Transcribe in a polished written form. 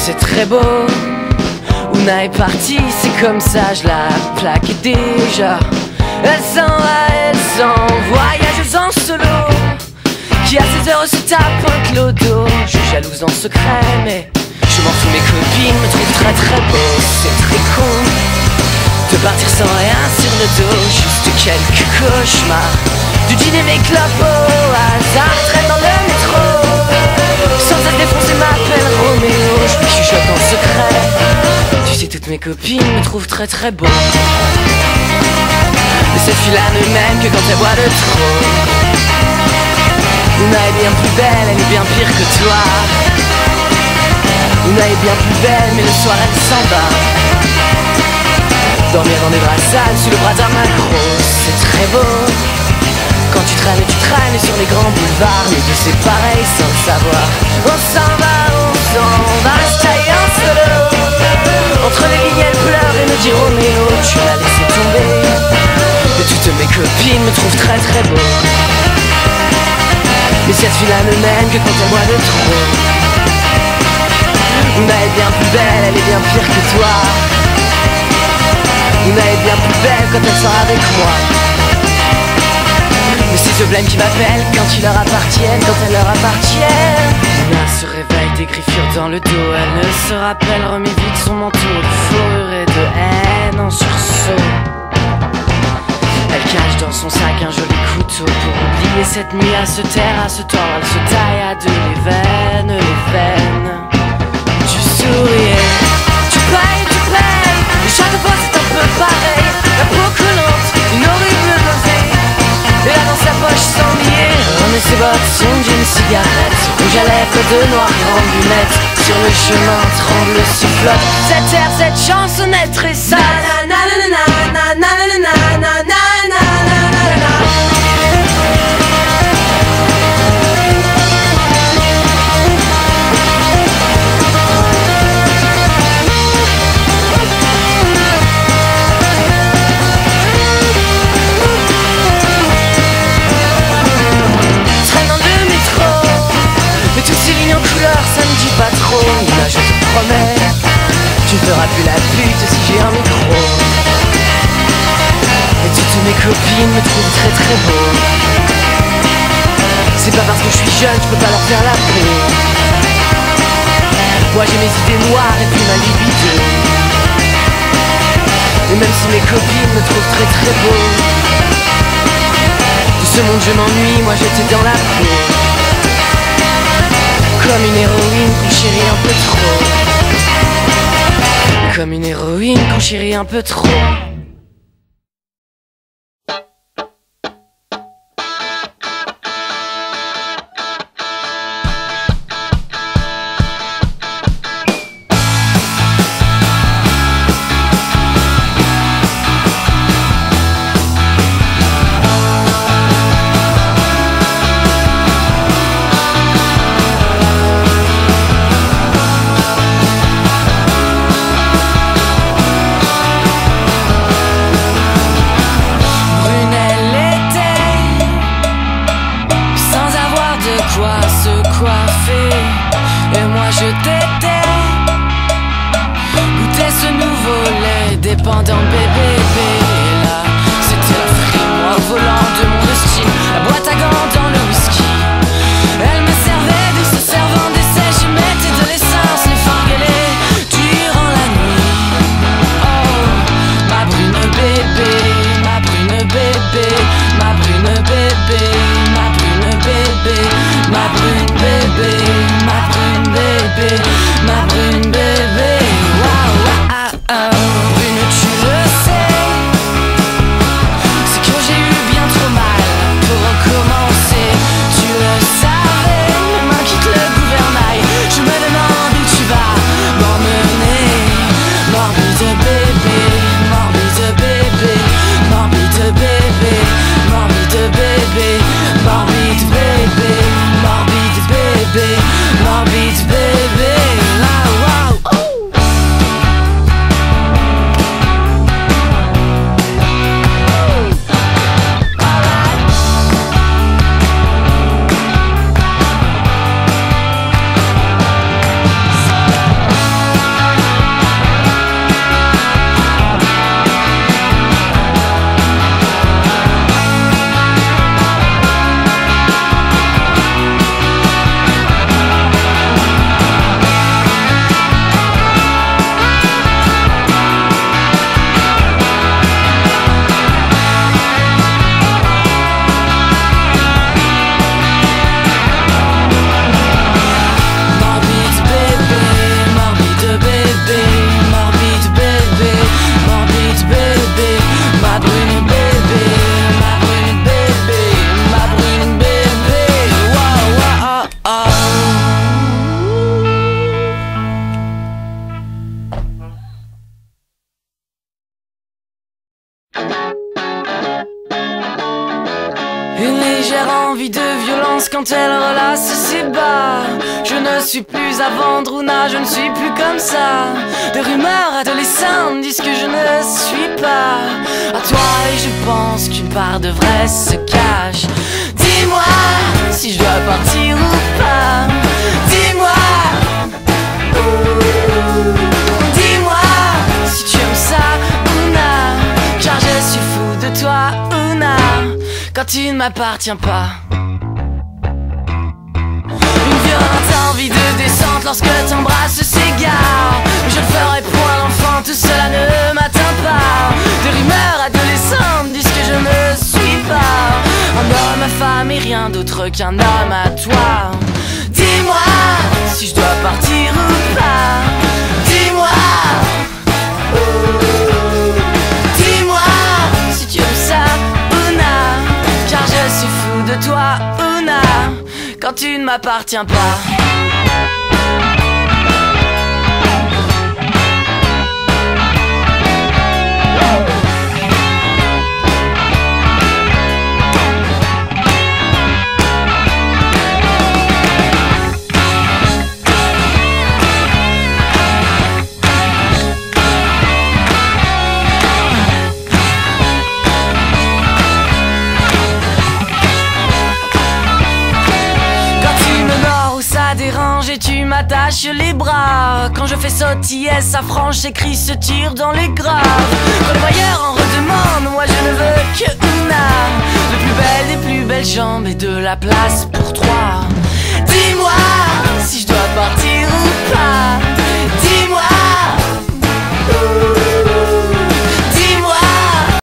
C'est très beau, Ouna est partie, c'est comme ça, je la plaque déjà. Elle s'en va, elle s'en voyageuse en solo, qui à 16h se tape un clodo. Je suis jalouse en secret, mais je m'en fous, mes copines me trouvent très très beau. C'est très con de partir sans rien sur le dos, juste quelques cauchemars, du dîner mes clopes au hasard, traîne dans le métro, sans se défoncer m'appelle Roméo. Je lui chuchote en secret, tu sais toutes mes copines me trouvent très très beau. Mais cette fille-là ne m'aime que quand elle boit de trop. Ouna est bien plus belle, elle est bien pire que toi. Ouna est bien plus belle, mais le soir elle s'en va. Dormir dans des draps sales sous le bras d'un macro, c'est très beau. Quand tu traînes et tu traînes sur les grands boulevards, les deux c'est pareil sans le savoir. On s'en va, se tailler en solo. Entre les lignes elle pleure et me dit Roméo, tu l'as laissé tomber. Et toutes mes copines me trouvent très très beau. Mais cette fille-là ne m'aime que quand elle boit de trop. Ouna est bien plus belle, elle est bien pire que toi. Ouna est bien plus belle quand elle sort avec moi. Mais c'est ce blême qui m'appelle quand ils leur appartiennent, quand elles leur appartiennent. Ouna se réveille, des griffures dans le dos. Elle ne se rappelle, remet vite son manteau de fourrure et de haine en sursaut. Elle cache dans son sac un joli couteau pour oublier cette nuit à se taire, à se tordre. Elle se taille à deux les veines. Tu souriais, tu payes, et chaque fois c'est un peu pareil. La peau collante, une horrible nausée, et là dans sa poche sans billet, remet ses bottes, son jean, cigarette, rouge à lèvres, de noires grandes lunettes. Sur le chemin tremble, sifflote cette air, cette chansonnette très sale. Ça me dit pas trop, là je te promets, tu feras plus la pute si j'ai un micro. Et toutes mes copines me trouvent très très beau. C'est pas parce que je suis jeune, je peux pas leur faire la peau. Moi j'ai mes idées noires et puis ma libido. Et même si mes copines me trouvent très très beau, de ce monde je m'ennuie, moi j'étais dans la peau. Comme une héroïne qu'on chérit un peu trop. Comme une héroïne qu'on chérit un peu trop. Et moi je t'étais goûter ce nouveau lait dépendant bébé. Et là c'était la frime, moi au volant de mon style, la boîte à gants dans le whisky. Elle me servait de ce servant d'essai, j'y mettais de l'essence, les farguelés durant la nuit. Oh, ma brune bébé, ma brune bébé, ma brune bébé, ma brune bébé, ma brune bébé, ma brune bébé, ma brune bébé. Waouh, ah, ah, brune tu le sais. quand elle relasse ses bas. Je ne suis plus à vendre, Ouna, je ne suis plus comme ça. De rumeurs adolescentes disent que je ne suis pas à toi, et je pense qu'une part de vrai se cache. Dis-moi si je dois partir ou pas. Dis-moi, dis-moi si tu aimes ça, Ouna, car je suis fou de toi, Ouna, quand tu ne m'appartiens pas. Une violente envie de descente lorsque t'embrasses s'égare. Mais je ne ferai point l'enfant, tout cela ne m'atteint pas. De rumeurs adolescentes disent que je ne suis pas un homme à femme et rien d'autre qu'un homme à toi. Dis-moi si je dois partir ou pas. Dis-moi, dis-moi si tu aimes ça, Ouna, car je suis fou de toi, Ouna, quand tu ne m'appartiens pas. Dérange et tu m'attaches les bras. Quand je fais sautiller sa frange, ses cris se tirent dans les graves. Quand le voyeur en redemande, moi je ne veux que Ouna, de plus belle des plus belles jambes et de la place pour trois. Dis-moi si je dois partir ou pas.